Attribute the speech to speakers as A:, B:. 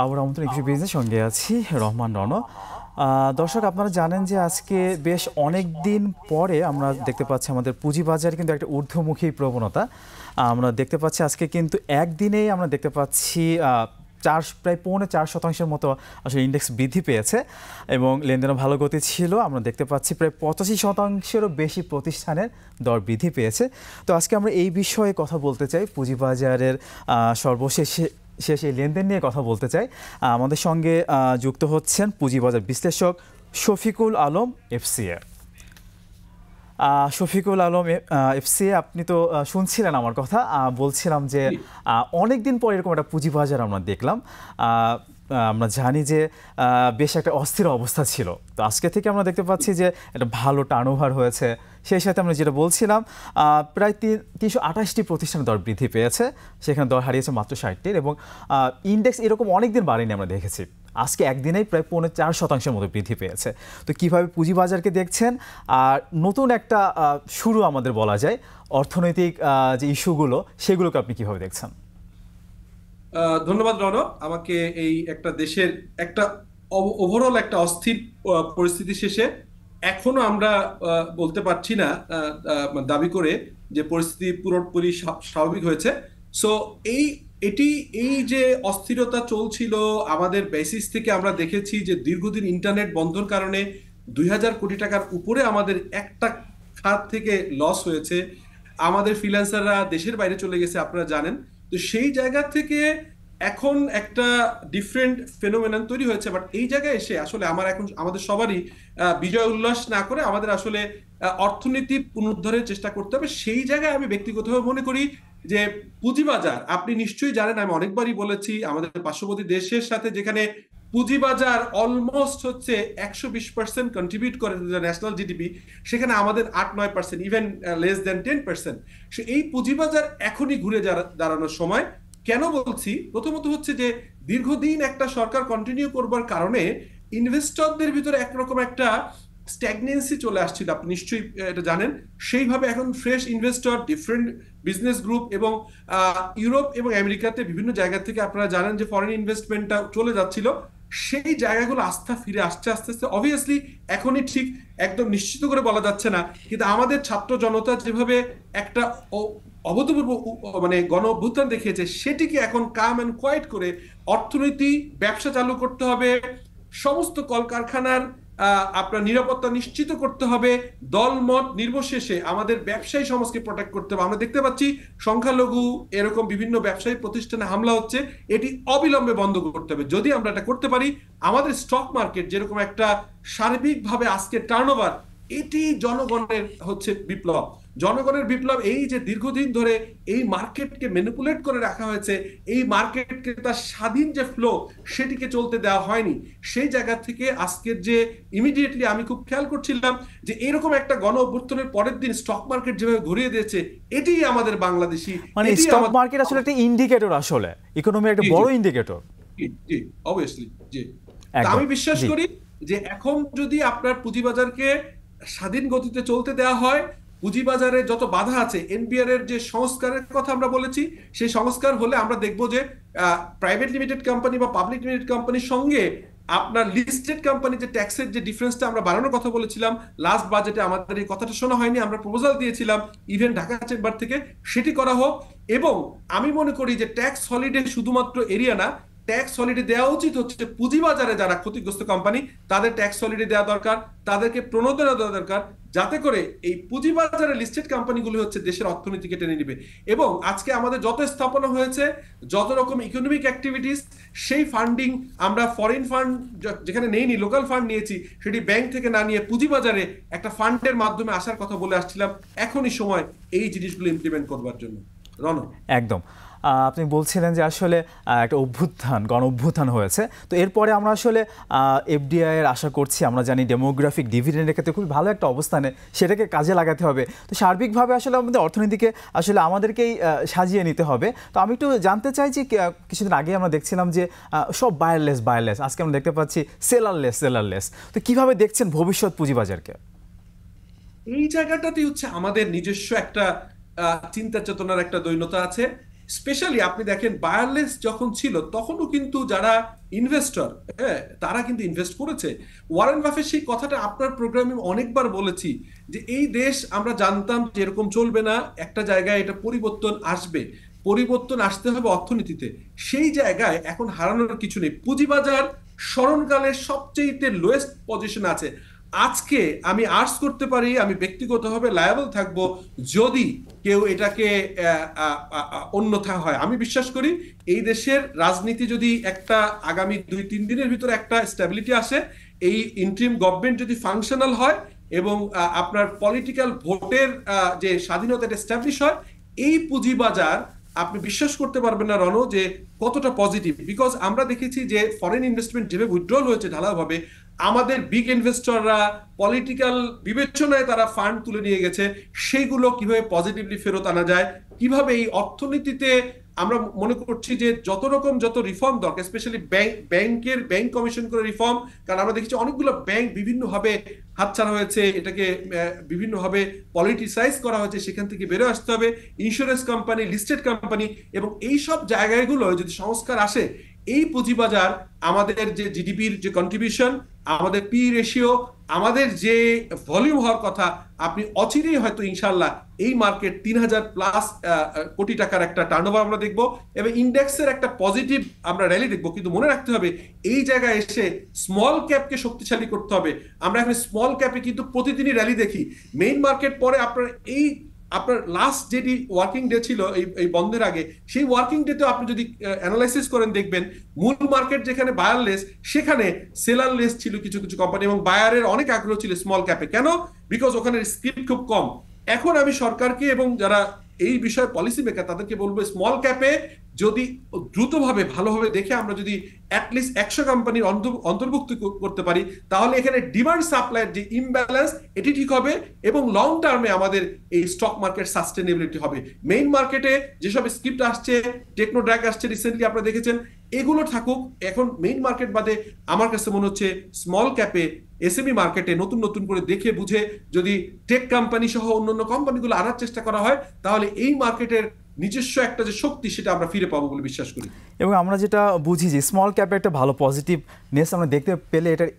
A: আবার আমন্ত্রণ ইকশো বিজনেস সঙ্গে আছি রহমান রণ। দর্শক, আপনারা জানেন যে আজকে বেশ অনেক দিন পরে আমরা দেখতে পাচ্ছি আমাদের পুঁজিবাজারে কিন্তু একটা ঊর্ধ্বমুখী প্রবণতা আমরা দেখতে পাচ্ছি। আজকে কিন্তু একদিনেই আমরা দেখতে পাচ্ছি প্রায় 4.25% মতো আসলে ইন্ডেক্স বৃদ্ধি পেয়েছে এবং লেনদেনও ভালো গতি ছিল। আমরা দেখতে পাচ্ছি প্রায় 85%-এরও বেশি প্রতিষ্ঠানের দর বৃদ্ধি পেয়েছে। তো আজকে আমরা এই বিষয়ে কথা বলতে চাই, পুঁজিবাজারের শেষ এই লেনদেন নিয়ে কথা বলতে চাই। আমাদের সঙ্গে যুক্ত হচ্ছেন পুঁজিবাজার বিশ্লেষক শফিকুল আলম এফসিএ। শফিকুল আলম এফসিএ, আপনি তো শুনছিলেন আমার কথা। বলছিলাম যে অনেক দিন পর এরকম একটা পুঁজিবাজার আমরা দেখলাম। আমরা জানি যে বেশ একটা অস্থির অবস্থা ছিল, তো আজকে থেকে আমরা দেখতে পাচ্ছি যে একটা ভালো টার্নওভার হয়েছে। সেই সাথে আমরা যেটা বলছিলাম, প্রায় 328টি প্রতিষ্ঠানের দর বৃদ্ধি পেয়েছে, সেখানে দর হারিয়েছে মাত্র 60টির এবং ইন্ডেক্স এরকম অনেক দিন বাড়েনি আমরা দেখেছি। আজকে একদিনেই প্রায় 4.25% মতো বৃদ্ধি পেয়েছে। তো কীভাবে পুঁজিবাজারকে দেখছেন? আর নতুন একটা শুরু আমাদের বলা যায়, অর্থনৈতিক যে ইস্যুগুলো সেগুলোকে আপনি কীভাবে দেখছেন?
B: ধন্যবাদ রণ, আমাকে এই একটা দেশের একটা ওভারঅল একটা অস্থির পরিস্থিতি শেষে এখনো আমরা বলতে পারছি না দাবি করে যে পরিস্থিতি পুরোপুরি স্বাভাবিক হয়েছে। সো এই যে অস্থিরতা চলছিল আমাদের বেসিস থেকে আমরা দেখেছি যে দীর্ঘদিন ইন্টারনেট বন্ধর কারণে 2000 কোটি টাকার উপরে আমাদের একটা খাত থেকে লস হয়েছে। আমাদের ফ্রিল্যান্সাররা দেশের বাইরে চলে গেছে, আপনারা জানেন। তো সেই জায়গা থেকে এখন একটা ডিফারেন্ট ফেনোমেনন তৈরি হয়েছে। বাট এই জায়গায় এসে আসলে আমাদের সবারই বিজয় উল্লাস না করে আমাদের আসলে অর্থনীতি পুনরুদ্ধারের চেষ্টা করতে হবে। সেই জায়গায় আমি ব্যক্তিগতভাবে মনে করি যে পুঁজিবাজার, আপনি নিশ্চয়ই জানেন, আমি অনেকবারই বলেছি, আমাদের পার্শ্ববর্তী দেশের সাথে যেখানে পুঁজিবাজার অলমোস্ট হচ্ছে 120% কন্ট্রিবিউট করে ন্যাশনাল জিডিপি, সেখানে আমাদের 8-9%, ইভেন লেস দেন 10%। এই পুঁজিবাজার এখনই ঘুরে দাঁড়ানোর সময়। কেন বলছি? প্রথমত হচ্ছে যে দীর্ঘদিন একটা সরকার কন্টিনিউ করবার কারণে ইনভেস্টরদের ভিতরে একরকম একটা স্ট্যাগনেন্সি চলে আসছিল, আপনি নিশ্চয়ই এটা জানেন। সেইভাবে এখন fresh investor, different business group এবং ইউরোপ এবং আমেরিকাতে বিভিন্ন জায়গা থেকে আপনারা জানেন যে ফরেন ইনভেস্টমেন্টটা চলে যাচ্ছিল। সেই জায়গাগুলো আস্থা ফিরে আসছে আস্তে আস্তে। অবভিয়াসলি এখনই ঠিক একদম নিশ্চিত করে বলা যাচ্ছে না, কিন্তু আমাদের ছাত্র জনতা যেভাবে একটা অভূতপূর্ব মানে গণ অভ্যুত্থান দেখিয়েছে, সেটিকে এখন কাম এন্ড কোয়াইট করে অর্থনীতি, ব্যবসা চালু করতে হবে, সমস্ত কলকারখানার আপনার নিরাপত্তা নিশ্চিত করতে হবে, দলমত নির্বিশেষে আমাদের ব্যবসায়ী সমাজকে প্রোটেক্ট করতে হবে। আমরা দেখতে পাচ্ছি সংখ্যালঘু এরকম বিভিন্ন ব্যবসায়ী প্রতিষ্ঠানে হামলা হচ্ছে, এটি অবিলম্বে বন্ধ করতে হবে। যদি আমরা এটা করতে পারি, আমাদের স্টক মার্কেট যেরকম একটা সার্বিকভাবে আজকে টার্নওভার, এটি জনগণের হচ্ছে বিপ্লব। জনগণের বিপ্লব, এই যে দীর্ঘদিন ধরে এই মার্কেটকে ম্যানিপুলেট করে রাখা হয়েছে, এই মার্কেটকে তার স্বাধীন যে ফ্লো সেটিকে চলতে দেওয়া হয়নি। সেই জায়গা থেকে আজকের যে ইমিডিয়েটলি আমি খুব খেয়াল করছিলাম যে এরকম একটা গণ অভ্যুত্থানের পরের দিন স্টক মার্কেট যেভাবে ঘুরিয়ে দিয়েছে, এটি আমাদের বাংলাদেশি,
A: মানে স্টক মার্কেট আসলে একটা ইন্ডিকেটর, আসলে ইকোনমির একটা বড় ইন্ডিকেটর।
B: জি, অবভিয়াসলি জি। আমি বিশ্বাস করি যে এখন যদি আপনার পুঁজিবাজারকে স্বাধীন গতিতে চলতে দেওয়া হয়, পুঁজিবাজারে যত বাধা আছে, এনবিআর এর যে সংস্কারের কথা আমরা বলেছি, সেই সংস্কার হলে আমরা দেখব যে প্রাইভেট লিমিটেড কোম্পানি বা পাবলিক লিমিটেড কোম্পানির সঙ্গে আপনার লিস্টেড কোম্পানি যে ট্যাক্সের যে ডিফারেন্সটা আমরা বাড়ানোর কথা বলেছিলাম, লাস্ট বাজেটে আমাদের এই কথাটা শোনা হয়নি, আমরা প্রপোজাল দিয়েছিলাম ইভেন ঢাকা চেম্বার থেকে, সেটি করা হোক। এবং আমি মনে করি যে ট্যাক্স হলিডে শুধুমাত্র এরিয়া না, ট্যাক্স হলিডে দেওয়া উচিত হচ্ছে পুঁজিবাজারে যারা ক্ষতিগ্রস্ত কোম্পানি, তাদের ট্যাক্স হলিডে দেওয়া দরকার, তাদেরকে প্রণোদনা দেওয়া দরকার, যাতে করে এই পুঁজিবাজারে লিস্টেড কোম্পানিগুলো হচ্ছে দেশের অর্থনীতিকে টেনে নিবে। এবং আজকে আমাদের যত স্থাপনা হয়েছে, যত রকম ইকোনমিক অ্যাক্টিভিটিস, সেই ফান্ডিং আমরা ফরেন ফান্ড যেখানে নেইনি, লোকাল ফান্ড নিয়েছি, সেটি ব্যাংক থেকে না নিয়ে পুঁজিবাজারে একটা ফান্ডের মাধ্যমে আসার কথা বলে আসছিলাম। এখনই সময় এই জিনিসগুলো ইমপ্লিমেন্ট করবার জন্য। রণ,
A: একদম আপনি বলছিলেন যে আসলে একটা গণ অভ্যুত্থান হয়েছে, তো এরপরে আমরা আসলে এফডিআই এর আশা করছি। আমরা জানি ডেমোগ্রাফিক ডিভিডেন্ডের ক্ষেত্রে খুবই ভালো একটা অবস্থানে, সেটাকে কাজে লাগাতে হবে। তো সার্বিকভাবে আসলে আমাদের অর্থনীতিকে আসলে আমাদেরকেই সাজিয়ে নিতে হবে। তো আমি একটু জানতে চাই যে কিছুদিন আগে আমরা দেখছিলাম যে সব বায়ারলেস, আজকে আমরা দেখতে পাচ্ছি সেলারলেস। তো কিভাবে দেখছেন ভবিষ্যৎ পুঁজিবাজারকে?
B: এই জায়গাটাতেই হচ্ছে আমাদের নিজস্ব একটা চিন্তা চেতনার একটা দৈন্যতা আছে। স্পেশালি আপনি দেখেন বায়ারলেস যখন ছিল তখনও কিন্তু যারা ইনভেস্টর, হ্যাঁ, তারা কিন্তু ইনভেস্ট করেছে। ওয়ারেন বাফেট সেই কথাটা আপনার প্রোগ্রামে অনেকবার বলেছি যে এই দেশ আমরা জানতাম যে এরকম চলবে না, একটা জায়গায় এটা পরিবর্তন আসবে, পরিবর্তন আসতে হবে অর্থনীতিতে। সেই জায়গায় এখন হারানোর কিছু নেই। পুঁজিবাজার স্মরণকালের সবচেয়ে লোয়েস্ট পজিশন আছে। আজকে আমি আর্জ করতে পারি, আমি ব্যক্তিগতভাবে লায়াবল থাকব যদি কেউ এটাকে অন্যথা হয়। আমি বিশ্বাস করি এই দেশের রাজনীতি যদি একটা আগামী 2-3 দিনের ভিতরে একটা স্টেবিলিটি আসে, এই ইন্টারিম গভর্নমেন্ট যদি ফাংশনাল হয় এবং আপনার পলিটিক্যাল ভোটের যে স্বাধীনতা এস্টাবলিশ হয়, এই পুঁজিবাজার আপনি বিশ্বাস করতে পারবেন না রণ যে কতটা পজিটিভ। বিকজ আমরা দেখেছি যে ফরেন ইনভেস্টমেন্ট যেভাবে উইথড্রল হয়েছে ঢালাওভাবে, আমাদের বিগ ইনভেস্টররা পলিটিক্যাল বিবেচনায় তারা ফান্ড তুলে নিয়ে গেছে, সেইগুলো কিভাবে পজিটিভলি ফেরত আনা যায়, কিভাবে এই অর্থনীতিতে আমরা মনে করছি যে যত রিফর্ম দরকার, স্পেশালি ব্যাংক কমিশন করে রিফর্ম। কারণ আমরা দেখেছি অনেকগুলো ব্যাংক বিভিন্নভাবে হাতছাড়া হয়েছে, এটাকে বিভিন্নভাবে পলিটিসাইজ করা হয়েছে, সেখান থেকে বেরোয় আসতে হবে। ইন্স্যুরেন্স কোম্পানি, লিস্টেড কোম্পানি, এবং এই সব জায়গাগুলো যদি সংস্কার আসে, এই পুঁজিবাজার আমাদের যে জিডিপির যে কন্ট্রিবিউশন, আমাদের পি রেশিও, আমাদের যে ভলিউম হওয়ার কথা, আপনি অচিরেই হয়তো ইনশাল্লাহ এই মার্কেট 3,000+ কোটি টাকার একটা টার্নওভার আমরা দেখবো, এবং ইন্ডেক্সের একটা পজিটিভ আমরা র্যালি দেখবো। কিন্তু মনে রাখতে হবে এই জায়গায় এসে স্মল ক্যাপকে শক্তিশালী করতে হবে। আমরা এখন স্মল ক্যাপে কিন্তু প্রতিদিনই র্যালি দেখি। মেইন মার্কেট পরে আপনার লাস্ট যেটি ওয়ার্কিং ডে ছিল এই বন্ধের আগে, সেই ওয়ার্কিং ডেতে আপনি যদি অ্যানালাইসিস করেন দেখবেন মূল মার্কেট যেখানে বায়ারলেস, সেখানে সেলারলেস ছিল কিছু কিছু কোম্পানি, এবং বায়ারের অনেক আগ্রহ ছিল স্মল ক্যাপে। কেন? বিকজ ওখানে স্ক্রিপ্ট খুব কম। এখন আমি সরকারকে এবং যারা এই বিষয়ে পলিসি মেকার তাদেরকে বলবো, স্মল ক্যাপে যদি দ্রুতভাবে ভালোভাবে দেখে আমরা যদি অ্যাটলিস্ট 100 কোম্পানির অন্তর্ভুক্ত করতে পারি, তাহলে এখানে ডিমান্ড সাপ্লাইয়ের যে ইমব্যালেন্স এটি ঠিক হবে, এবং লং টার্মে আমাদের এই স্টক মার্কেট সাস্টেনেবিলিটি হবে। মেইন মার্কেটে যেসব স্ক্রিপ্ট আসছে, টেকনো ড্র্যাগ আসছে রিসেন্টলি আপনারা দেখেছেন, এগুলো থাকুক। এখন মেইন মার্কেট বাদে আমার কাছে মনে হচ্ছে স্মল ক্যাপে, এসএমই মার্কেটে নতুন নতুন করে দেখে বুঝে যদি টেক কোম্পানি সহ অন্যান্য কোম্পানিগুলো আনার চেষ্টা করা হয়, তাহলে এই মার্কেটের নিজস্ব একটা যে শক্তি সেটা আমরা ফিরে পাবো বলে বিশ্বাস করি।
A: এবং আমরা যেটা বুঝি যে স্মল ক্যাপে একটা ভালো পজিটিভনেস আমরা দেখতে পেলে এটার